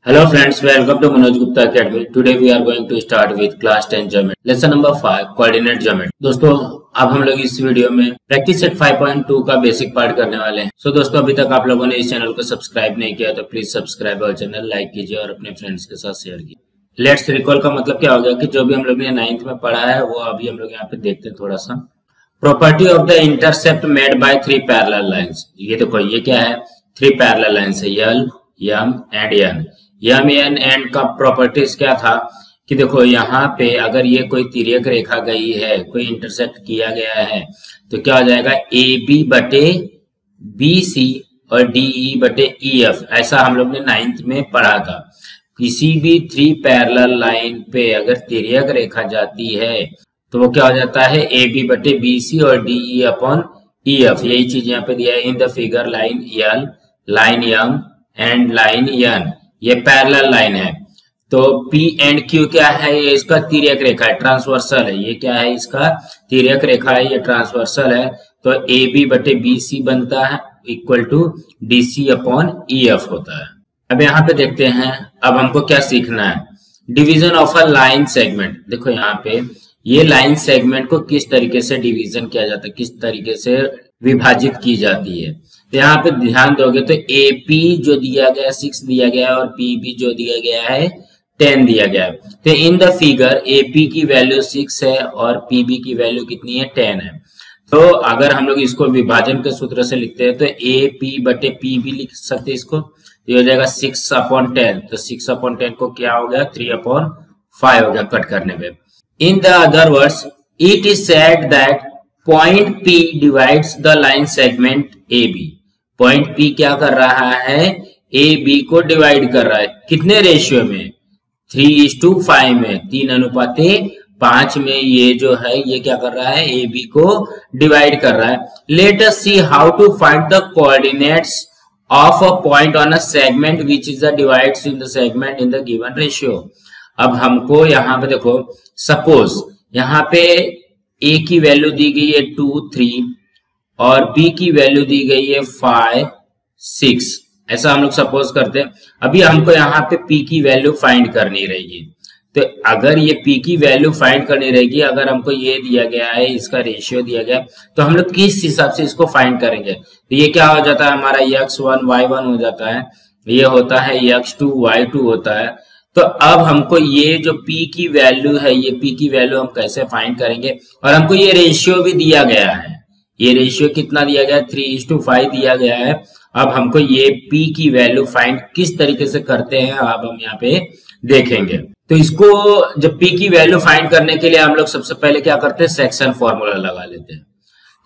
Hello friends, welcome to Manoj Gupta Academy. Today we are going to start with class 10 geometry. Lesson number 5 coordinate geometry. दोस्तों अब हम लोग इस video में practice set 5.2 का basic part करने वाले हैं। सो दोस्तों अभी तक आप लोगों ने इस चैनल को सब्सक्राइब नहीं किया तो प्लीज सब्सक्राइब और चैनल लाइक कीजिए और अपने फ्रेंड्स के साथ शेयर कीजिए। लेट्स रिकॉल का मतलब क्या हो गया कि जो भी हम लोग ने 9th में पढ़ा है वो अभी हम लोग यहाँ पे देखते हैं थोड़ा सा। Property of the intercept made by 3 parallel lines. ये देखो ये क्या है, 3 पैरेलल लाइंस है, L, M and N। M, N, N का प्रॉपर्टीज क्या था कि देखो यहाँ पे अगर ये कोई तिर्यक रेखा गई है, कोई इंटरसेक्ट किया गया है तो क्या हो जाएगा, AB बटे BC और DE बटे EF। ऐसा हम लोग ने 9th में पढ़ा था। किसी भी 3 पैरेलल लाइन पे अगर तिर्यक रेखा जाती है तो वो क्या हो जाता है, AB बटे BC और DE अपॉन EF। यही चीज यहाँ पे दिया है इन the figure. Line L, line M and line N ये पैरेलल लाइन है। तो P एंड Q क्या है, ये इसका तिर्यक रेखा है, ट्रांसवर्सल है। ये क्या है, इसका तिर्यक रेखा है, ये ट्रांसवर्सल है। तो AB बटे BC बनता है equal to DC upon EF होता है। अब यहाँ पे देखते हैं अब हमको क्या सीखना है, division of a line segment. देखो यहाँ पे ये लाइन सेगमेंट को किस तरीके से डिवीजन किया जाता है, किस तरीके से विभाजित की जाती है। तो यहाँ पे ध्यान दोगे तो AP जो दिया गया 6 दिया गया है और PB जो दिया गया है 10 दिया गया है। तो इन द फिगर AP की वैल्यू 6 है और PB की वैल्यू कितनी है, 10 है। तो अगर हम लोग इसको विभाजन के सूत्र से लिखते हैं तो AP बटे PB लिख सकते हैं इसको। तो ये हो जाएगा 6 अपॉन 10। तो 6 अपॉन 10 को क्या हो गया, 3 अपॉन 5 हो गया कट करने पे। In the other words it is said that point P divides the line segment AB। Point P क्या कर रहा है, AB को डिवाइड कर रहा है। कितने रेशियो में, 3:5 में, 3:5 में ये जो है ये क्या कर रहा है, AB को डिवाइड कर रहा है। Let us see how to find the coordinates of a point on a segment which is the divides in the segment in the given ratio. अब हमको यहाँ पे देखो, सपोज यहाँ पे A की वैल्यू दी गई है 2, 3 और B की वैल्यू दी गई है 5, 6। ऐसा हम लोग सपोज करते हैं। अभी हमको यहाँ पे P की वैल्यू फाइंड करनी रहेगी। तो अगर ये P की वैल्यू फाइंड करनी रहेगी, अगर हमको ये दिया गया है, इसका रेशियो दिया गया, तो हम लोग किस हिसाब से इसको फाइंड करेंगे। तो ये क्या हो जाता है, हमारा x1 y1 हो जाता है, ये होता है x2 y2 होता है। तो अब हमको ये जो P की वैल्यू है, ये P की वैल्यू हम कैसे फाइंड करेंगे। और हमको ये रेशियो भी दिया गया है, ये रेशियो कितना दिया गया है, 3:5 दिया गया है। अब हमको ये P की वैल्यू फाइंड किस तरीके से करते हैं अब हम यहाँ पे देखेंगे। तो इसको जब P की वैल्यू फाइंड करने के लिए हम लोग सबसे पहले क्या करते हैं, सेक्शन फॉर्मूला लगा लेते हैं।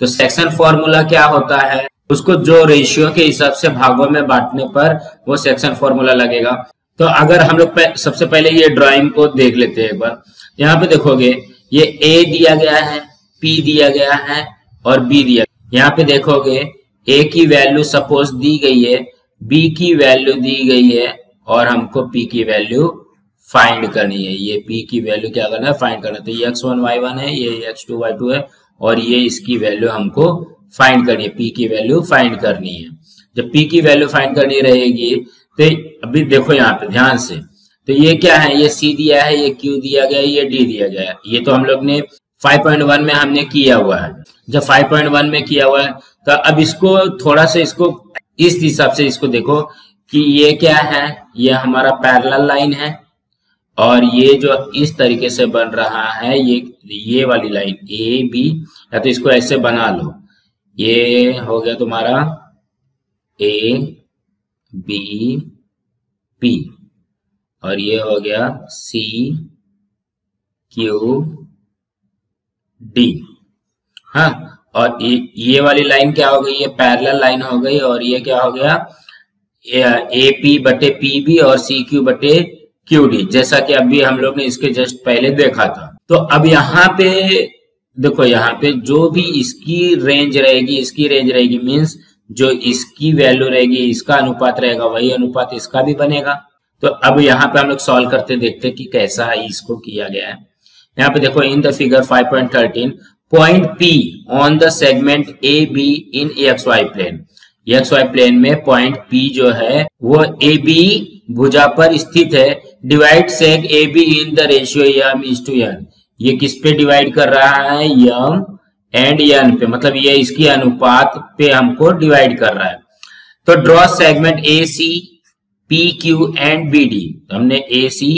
तो सेक्शन फॉर्मूला क्या होता है, उसको जो रेशियो के हिसाब से भागों में बांटने पर वो सेक्शन फॉर्मूला लगेगा। तो अगर हम लोग सबसे पहले ये ड्राइंग को देख लेते हैं एक बार। यहाँ पे देखोगे ये A दिया गया है, P दिया गया है और B दिया। यहाँ पे देखोगे A की वैल्यू सपोज दी गई है, B की वैल्यू दी गई है और हमको P की वैल्यू फाइंड करनी है। ये P की वैल्यू क्या करना है, फाइंड करना है। तो ये x1 y1 है, ये x2 y2 है और ये इसकी वैल्यू हमको फाइंड करनी है, P की वैल्यू फाइंड करनी है। जब P की वैल्यू फाइंड करनी रहेगी तो अभी देखो यहाँ पे ध्यान से, तो ये क्या है, ये C दिया है, ये Q दिया गया है, ये D दिया गया है। ये तो हम लोग ने 5.1 में हमने किया हुआ है। जब 5.1 में किया हुआ है तो अब इसको थोड़ा सा इसको इस हिसाब से इसको देखो कि ये क्या है, ये हमारा पैरेलल लाइन है और ये जो इस तरीके से बन रहा है ये वाली लाइन AB, या तो इसको ऐसे बना लो, ये हो गया तुम्हारा AB P और ये हो गया CQD। हाँ, और ये वाली लाइन क्या हो गई, ये पैरेलल लाइन हो गई और ये क्या हो गया, AP बटे PB और CQ बटे QD, जैसा कि अभी हम लोग ने इसके जस्ट पहले देखा था। तो अब यहाँ पे देखो, यहाँ पे जो भी इसकी रेंज रहेगी मीन्स जो इसकी वैल्यू रहेगी इसका अनुपात रहेगा, वही अनुपात इसका भी बनेगा। तो अब यहाँ पे हम लोग सॉल्व करते देखते कि कैसा इसको किया गया है। यहाँ पे देखो in the figure 5.13 point P on the segment AB in XY प्लेन। एक्स वाई प्लेन में पॉइंट P जो है वो AB भुजा पर स्थित है। Divide seg AB in the ratio m:n। ये किस पे डिवाइड कर रहा है? m एंड n पे, मतलब ये इसकी अनुपात पे हमको डिवाइड कर रहा है। तो draw segment AC PQ and BD। तो हमने AC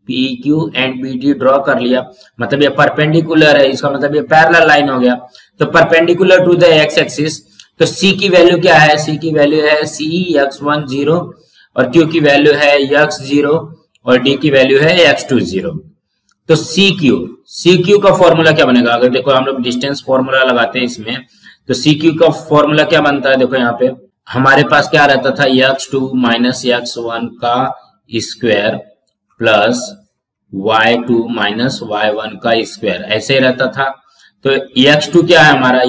PQ and BD draw कर लिया, मतलब ये परपेंडिकुलर है, इसका मतलब ये पैरेलल लाइन हो गया। तो perpendicular to the x axis. तो C की वैल्यू क्या है? C की वैल्यू है C x1 0 और Q की वैल्यू है x 0 और D की वैल्यू है x2 0। तो CQ का फॉर्मूला क्या बनेगा? अगर देखो हम लोग डिस्टेंस फॉर्मूला लगाते हैं इसमें, तो CQ का फॉर्मूला क्या बनता है? देखो यहाँ पे हमारे पास क्या रहता था? x2 माइनस x1 का square plus y2 minus y1 का स्क्वायर, ऐसे ही रहता था। तो x2 क्या है हमारा?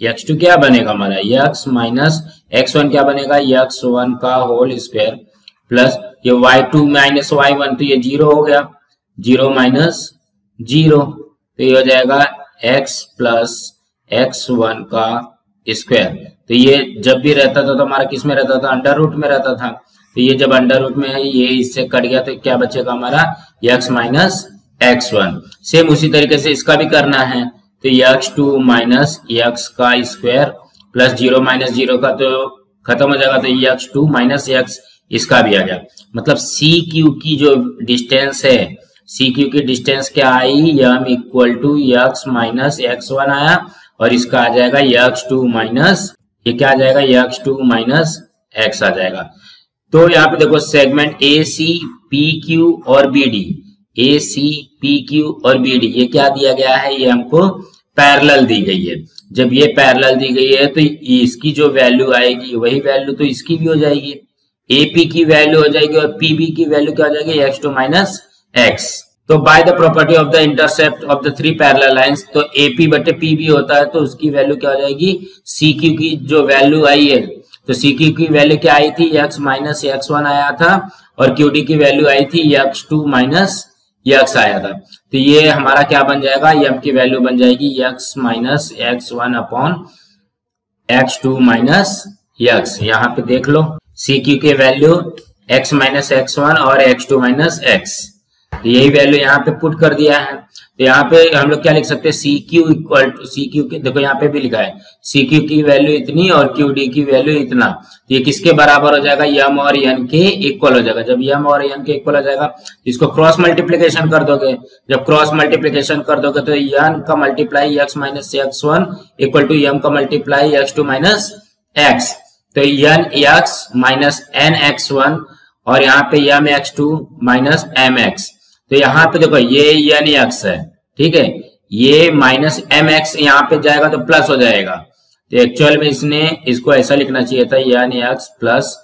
x2 क्या बनेगा हमारा? x माइनस x1 क्या बनेगा? x1 का होल स्क्वायर प्लस ये y2 माइनस y1, तो ये 0 हो गया, 0 माइनस 0, तो ये हो जाएगा x प्लस x1 का स्क्वायर। तो ये जब भी रहता था तो हमारा किस में रहता था? अंडर रूट में रहता था। तो ये जब अंडर रूट में है, ये इससे कट गया, तो क्या बचेगा हमारा? x minus x1। सेम उसी तरीके से इसका भी करना है। तो x2 माइनस x का स्क्वायर प्लस 0 माइनस 0 का तो खत्म हो जाएगा, तो x2 माइनस x इसका भी आ गया। मतलब CQ की जो डिस्टेंस है, CQ की डिस्टेंस क्या आई? m equal to x minus x1 आया, और इसका आ जाएगा x2 माइनस, ये क्या आ जाएगा? x2 माइनस x आ जाएगा। तो यहाँ पे देखो सेगमेंट AC PQ और BD, AC PQ और BD ये क्या दिया गया है? ये हमको पैरेलल दी गई है। जब ये पैरेलल दी गई है तो इसकी जो वैल्यू आएगी वही वैल्यू तो इसकी भी हो जाएगी, AP की वैल्यू हो जाएगी, और PB की वैल्यू क्या हो जाएगी? x2 minus x। तो by the property of the intercept of the three parallel lines, तो AP बटे PB होता है, तो उसकी वैल्यू क्या हो जाएगी? CQ की जो वैल्यू आई है, तो CQ की वैल्यू क्या आई थी? x माइनस x1 आया था, और QD की वैल्यू आई थी x2 माइनस x आया था। तो ये हमारा क्या बन जाएगा? m की वैल्यू बन जाएगी x minus x1 upon x2 minus x। यहाँ पे देख लो CQ की वैल्यू x माइनस x1 और x2 माइनस x, तो यही वैल्यू यहाँ पे पुट कर दिया है। तो यहाँ पे हम लोग क्या लिख सकते हैं? CQ इक्वल टू CQ के, देखो यहाँ पे भी लिखा है CQ की वैल्यू इतनी और QD की वैल्यू इतना, तो ये किसके बराबर हो जाएगा? m और n के इक्वल हो जाएगा। जब m और n के इक्वल हो जाएगा, इसको क्रॉस मल्टीप्लीकेशन कर दोगे। जब क्रॉस मल्टीप्लीकेशन कर दोगे तो n का multiply x minus x1 equal to m का मल्टीप्लाई x2 माइनस x। तो n x minus n x1 और यहाँ पे m x2 minus m x। तो यहाँ पे देखो ये n x है, ठीक है, ये माइनस m x यहाँ पे जाएगा तो प्लस हो जाएगा। तो एक्चुअल में इसने इसको ऐसा लिखना चाहिए था n x plus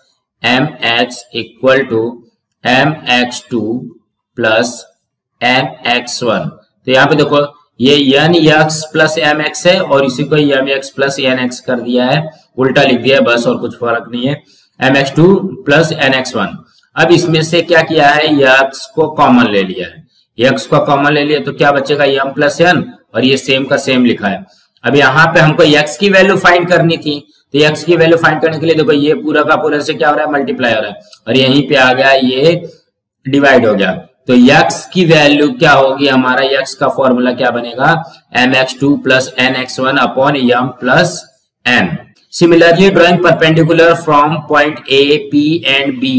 m x equal to m x2 plus n x1। तो यहाँ पे देखो ये n x plus m x है और इसी को m x plus n x कर दिया है, उल्टा लिख दिया है बस, और कुछ फर्क नहीं है। m x2 plus n x1। अब इसमें से क्या किया है? x को कॉमन ले लिया है, x को कॉमन ले लिया तो क्या बचेगा? m प्लस n, और ये सेम का सेम लिखा है। अब यहाँ पे हमको x की वैल्यू फाइंड करनी थी, तो x की वैल्यू फाइंड करने के लिए देखो ये पूरा का पूरा से क्या हो रहा है? मल्टीप्लाई हो रहा है, और यहीं पे आ गया ये डिवाइड हो गया। तो x की वैल्यू क्या होगी? हमारा x का फॉर्मूला क्या बनेगा? mx2 plus nx1 upon m plus n। Similarly drawing perpendicular from point A, P and B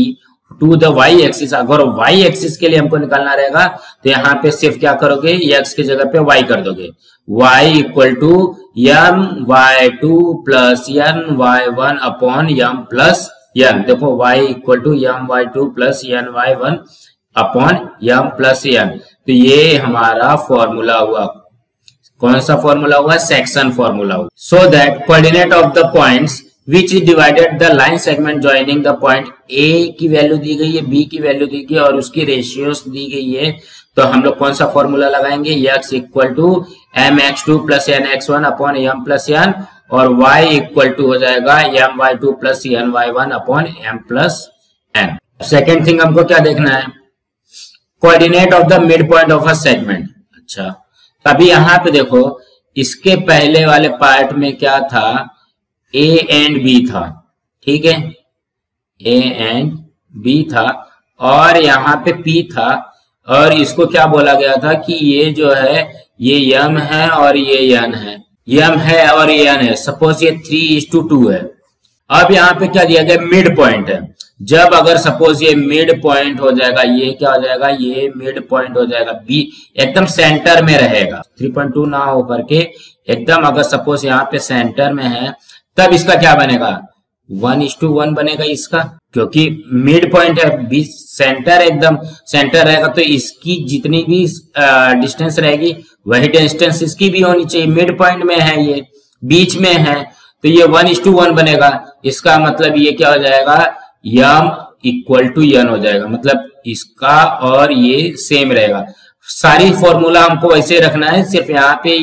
to the y axis. अगर y एक्सिस के लिए हमको निकालना रहेगा तो यहाँ पे सिर्फ क्या करोगे? x की जगह पे y कर दोगे। y equal to m y2 plus n y1 upon m plus n। देखो y equal to m y2 plus n y1 upon m plus n। तो ये हमारा फॉर्मूला हुआ। कौन सा फॉर्मूला हुआ? सेक्शन फॉर्मूला हुआ। So that coordinate of the points which is divided the line segment joining the point A की value दी गई है, B की वैल्यू दी गई है और उसकी रेशियोस दी गई है। तो हम लोग कौन सा फॉर्मूला लगाएंगे? x equal to mx2 plus nx1 upon m plus n, और y इक्वल टू हो जाएगा my2 plus ny1 upon m plus n। Second thing हमको क्या देखना है? Coordinate of the mid point of a segment. अच्छा, अभी यहाँ पे देखो इसके पहले वाले पार्ट में क्या था? A एंड B था, ठीक है, ए एंड बी था और यहाँ पे पी था, और इसको क्या बोला गया था कि ये जो है ये यम है और ये यन है, यम है और ये यन है। सपोज ये 3:2 है। अब यहाँ पे क्या दिया गया, मिड पॉइंट है। जब अगर सपोज ये मिड पॉइंट हो जाएगा, ये क्या हो जाएगा, ये मिड पॉइंट हो जाएगा, बी एकदम सेंटर में रहेगा, 3.2 ना हो करके एकदम अगर सपोज यहाँ पे सेंटर में है, तब इसका क्या बनेगा, 1:1 बनेगा इसका, क्योंकि मिड पॉइंट है, बी सेंटर एकदम सेंटर रहेगा, तो इसकी जितनी भी डिस्टेंस रहेगी वही डिस्टेंस इसकी भी होनी चाहिए। मिड पॉइंट में है, ये बीच में है, तो ये 1:1 बनेगा। इसका मतलब ये क्या हो जाएगा, यम इक्वल टू यन हो जाएगा, मतलब इसका और ये सेम रहेगा। सारी फॉर्मूला हमको वैसे रखना है, सिर्फ यहाँ पे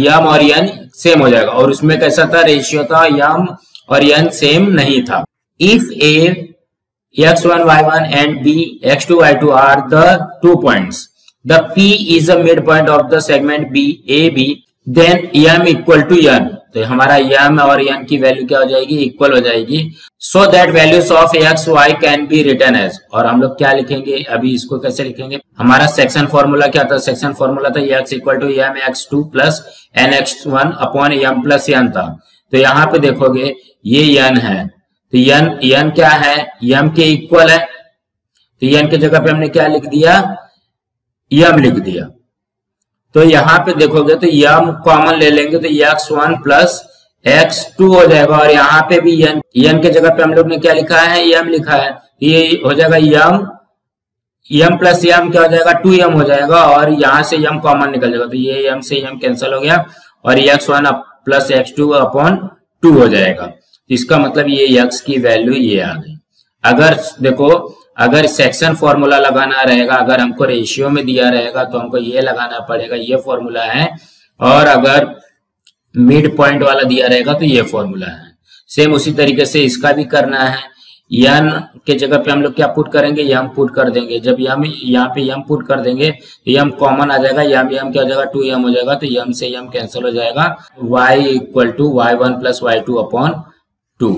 यम और यन सेम हो जाएगा। और उसमें कैसा था, रेशियो था, यम और यन सेम नहीं था। If A x1 y1 and b x2 y2 are the 2 points, the p is a midpoint of the segment b ab, then m equal to n। तो हमारा m और n की वैल्यू क्या हो जाएगी, इक्वल हो जाएगी। So that values of x y can be written as, और हम लोग क्या लिखेंगे, अभी इसको कैसे लिखेंगे, हमारा सेक्शन फॉर्मूला क्या था, सेक्शन फॉर्मूला था x equal to m x2 plus n x1 upon m plus n था। तो यहाँ पे देखोगे ये n है, तो n क्या है, m के इक्वल है, तो n के जगह पे हमने क्या लिख दिया, m लिख दिया। तो यहाँ पे देखोगे तो m कॉमन ले लेंगे तो x1 प्लस x2 हो जाएगा, और यहाँ पे भी n के जगह पे हम लोग ने क्या लिखा है, m लिखा है, ये हो जाएगा m प्लस m क्या हो जाएगा, 2m हो जाएगा, और यहाँ से m कॉमन निकल जाएगा, तो ये m से m कैंसिल हो गया, और x1 प्लस x2 अपॉन 2 हो जाएगा। इसका मतलब ये x की वैल्यू ये आ गई। अगर देखो, अगर सेक्शन फॉर्मूला लगाना रहेगा, अगर हमको रेशियो में दिया रहेगा तो हमको ये लगाना पड़ेगा, ये फॉर्मूला है, और अगर मिड पॉइंट वाला दिया रहेगा तो ये फॉर्मूला है। सेम उसी तरीके से इसका भी करना है। यन के जगह पे हम लोग क्या पुट करेंगे, यम पुट कर देंगे। जब यम यहाँ पे यम पुट कर देंगे तो यम कॉमन आ जाएगा, यम क्या हो जाएगा, 2m हो जाएगा, तो यम से यम कैंसिल हो जाएगा। y equal to y1 plus y2 upon 2,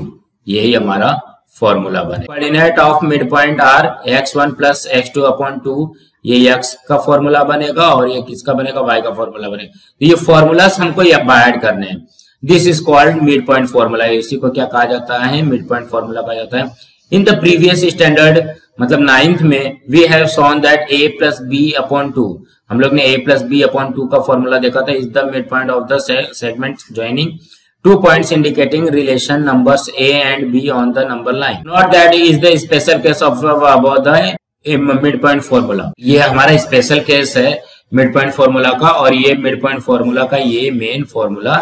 यही हमारा फॉर्मूला बने। Coordinate of mid point are x1 plus x2 upon 2, ये x का फॉर्मूला बनेगा, और ये किसका बनेगा, y का फॉर्मूला बनेगा। तो ये फॉर्मूलास हमको ये ऐड करने हैं। This is called mid point formula. इसी को क्या कहा जाता है, मिड पॉइंट फॉर्मूला कहा जाता है। इन द प्रीवियस स्टैंडर्ड, मतलब 9th में, we have shown that a plus b upon 2, हम लोग ने a प्लस बी अपॉन 2 का फॉर्मूला देखा था, is the mid point of the segment joining 2 points indicating relation numbers a and b on the number line. Note that is the special case of about the midpoint formula. ये हमारा special case है mid point formula का, और ये mid point formula का ये main formula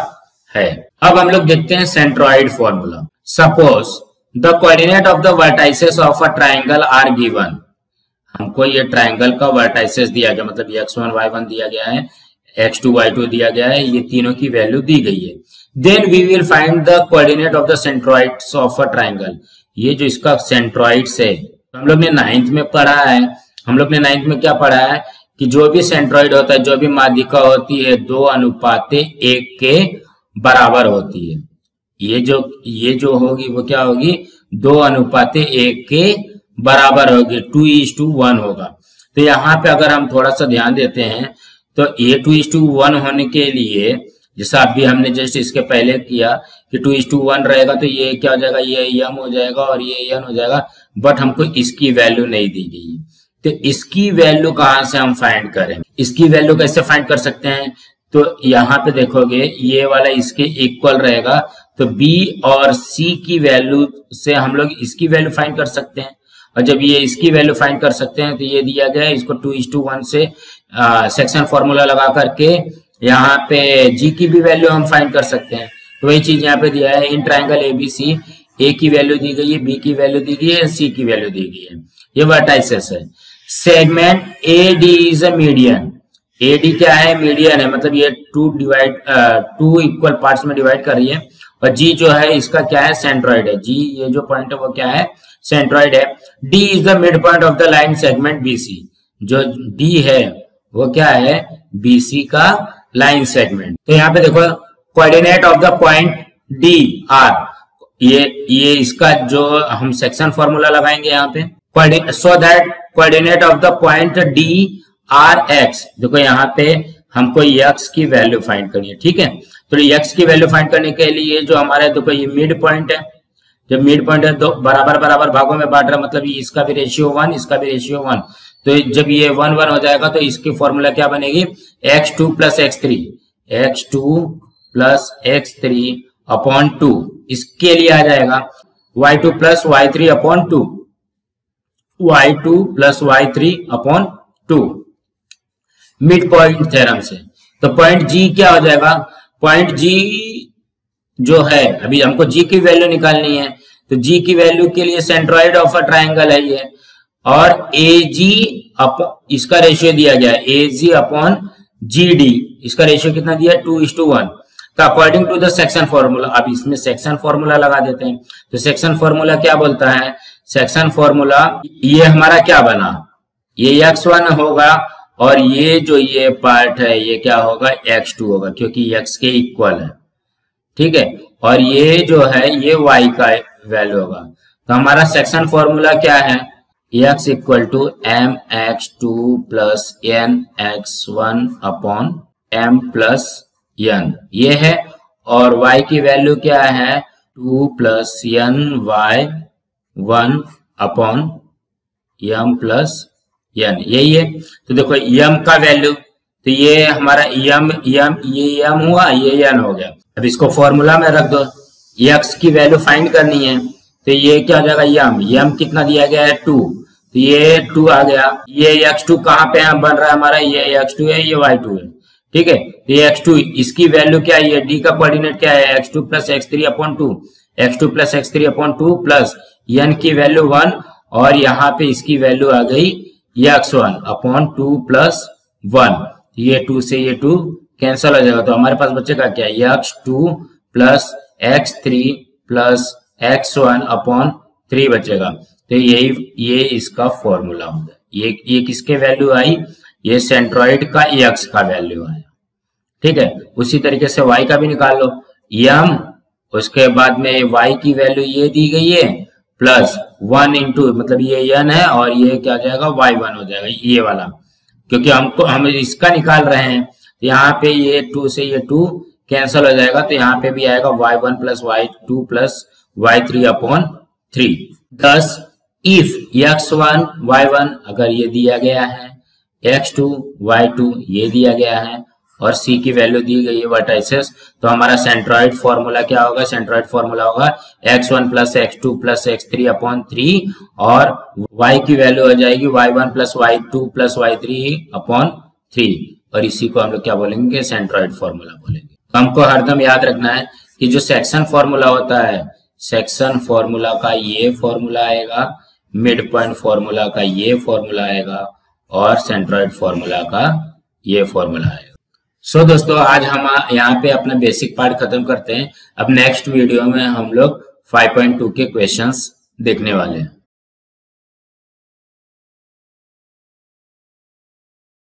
है। अब हम लोग देखते हैं centroid formula. Suppose the coordinate of the vertices of a triangle are given. हमको ये ट्राइंगल का वर्टाइसेस दिया गया, मतलब x1 y1 दिया गया है, x2 y2 दिया गया है, ये तीनों की वैल्यू दी गई है। Then we will find the coordinate of the centroids of a triangle. ये जो इसका सेंट्रॉइड्स है, हम लोग ने 9th में पढ़ा है, हम लोग ने 9th में क्या पढ़ा है कि जो भी सेंट्रॉइड होता है, जो भी माध्यिका होती है, 2:1 के बराबर होती है। ये जो होगी वो क्या होगी, 2:1 के बराबर होगी, 2:1 होगा। तो यहाँ पे अगर हम थोड़ा सा ध्यान देते हैं तो ये 2:1 होने के लिए, जैसा अभी हमने जस्ट इसके पहले किया कि 2:1 रहेगा, तो ये क्या हो जाएगा, ये यम हो जाएगा और ये यन हो जाएगा, बट हमको इसकी वैल्यू नहीं दी गई। तो इसकी वैल्यू कहां से हम फाइंड करें, इसकी वैल्यू कैसे फाइंड कर सकते हैं, तो यहाँ पे देखोगे ये वाला इसके इक्वल रहेगा, तो बी और सी की वैल्यू से हम लोग इसकी वैल्यू फाइंड कर सकते हैं। और जब ये इसकी वैल्यू फाइंड कर सकते हैं तो ये दिया गया है, इसको 2:1 से सेक्शन फॉर्मूला लगा करके यहाँ पे जी की भी वैल्यू हम फाइंड कर सकते हैं। तो वही चीज यहाँ पे दिया है, इन ट्राइंगल एबीसी ए की वैल्यू दी गई है, बी की वैल्यू दी गई है, सी की वैल्यू दी गई है। ये वर्टाइसेस है। Segment A D is a median. A D क्या है, मीडियन है, मतलब ये 2 इक्वल पार्ट्स में डिवाइड कर रही है। और जी जो है इसका क्या है, सेंट्रॉइड है। जी ये जो पॉइंट है वो क्या है, सेंट्रॉइड है। D is the mid point of the line segment BC. जो डी है वो क्या है, बीसी का लाइन सेगमेंट। तो यहाँ पे देखो coordinate of the point D R, ये इसका जो हम सेक्शन फॉर्मूला लगाएंगे यहाँ पे, so that coordinate of the point D R x. देखो यहाँ पे हमको एक्स की वैल्यू फाइंड करनी है, ठीक है। तो एक्स की वैल्यू फाइंड करने के लिए जो हमारा देखो ये मिड पॉइंट है, जब मिड पॉइंट है तो बराबर बराबर भागों में बांट रहा है, मतलब इसका भी रेशियो 1, इसका भी रेशियो 1। तो जब ये 1 1 हो जाएगा तो इसकी फॉर्मूला क्या बनेगी, x2 plus x3, x2 plus x3 upon 2। इसके लिए आ जाएगा y2 plus y3 upon 2, y2 plus y3 upon 2 mid point theorem से। तो पॉइंट जी क्या हो जाएगा, पॉइंट जी जो है, अभी हमको जी की वैल्यू निकालनी है, तो जी की वैल्यू के लिए सेंट्रॉइड ऑफ अ ट्राइंगल है ये, और ए जी इसका रेशियो दिया गया है A G upon G D, इसका रेशियो कितना दिया है 2:1। तो according to the section formula, अब इसमें सेक्शन फॉर्मूला लगा देते हैं। तो सेक्शन फॉर्मूला क्या बोलता है, सेक्शन फॉर्मूला ये हमारा क्या बना, ये x1 होगा और ये जो ये पार्ट है ये क्या होगा x2 होगा, क्योंकि x के इक्वल है, ठीक है। और ये जो है ये y का वैल्यू होगा। तो हमारा सेक्शन फॉर्मूला क्या है, x equal to m x two plus n x1 upon m plus n ये है, और y की वैल्यू क्या है 2 plus n y1 upon m plus n, यही है। तो देखो m का वैल्यू, तो ये हमारा ये m हुआ, ये n हो गया। अब इसको फॉर्मूला में रख दो, x की वैल्यू फाइंड करनी है, तो ये क्या हो जाएगा m कितना दिया गया है 2, तो ये 2 आ गया। ये x2 कहाँ पे बन रहा है हमारा, ये x2 है, ये y2 है, ठीक है। तो ये x2 इसकी वैल्यू क्या है, d का कोऑर्डिनेट क्या है x2 plus x3 upon 2, x2 plus x3 upon 2 plus n की वैल्यू 1, और यहाँ पे इसकी वैल्यू आ गई x1 अपॉन 2 प्लस 1। ये 2 से ये 2 कैंसल हो जाएगा, तो हमारे पास बचेगा क्या x2 plus x3 plus x1 upon 3 बचेगा। तो ये इसका फॉर्मूला होगा। ये किसके वैल्यू आई, ये सेंट्रॉइड का x का वैल्यू आया, ठीक है। उसी तरीके से y का भी निकाल लो, m उसके बाद में y की वैल्यू ये दी गई है प्लस 1 इंटू, मतलब ये n है और ये क्या जाएगा y1 हो जाएगा, ये वाला, क्योंकि हम इसका निकाल रहे हैं। यहाँ पे ये 2 से ये 2 कैंसल हो जाएगा, तो यहाँ पे भी आएगा y1 plus y2 plus y3 upon 3। thus if x1 y1 अगर ये दिया गया है, x2 y2 ये दिया गया है, और c की वैल्यू दी गई है वर्टाइसेस, तो हमारा सेंट्रॉइड फॉर्मूला क्या होगा, सेंट्रॉइड फॉर्मूला होगा x1 plus x2 plus x3 upon 3, और y की वैल्यू हो जाएगी y1 plus y2 plus y3 upon 3, और इसी को हम लोग क्या बोलेंगे, सेंट्रॉइड फॉर्मूला बोलेंगे। तो हमको हरदम याद रखना है कि जो सेक्शन फॉर्मूला होता है, सेक्शन फॉर्मूला का ये फॉर्मूला आएगा, मिड पॉइंट फॉर्मूला का ये फॉर्मूला आएगा, और सेंट्रॉइड फॉर्मूला का ये फॉर्मूला आएगा। सो दोस्तों आज हम यहाँ पे अपना बेसिक पार्ट खत्म करते हैं। अब नेक्स्ट वीडियो में हम लोग 5.2 के क्वेश्चंस देखने वाले हैं।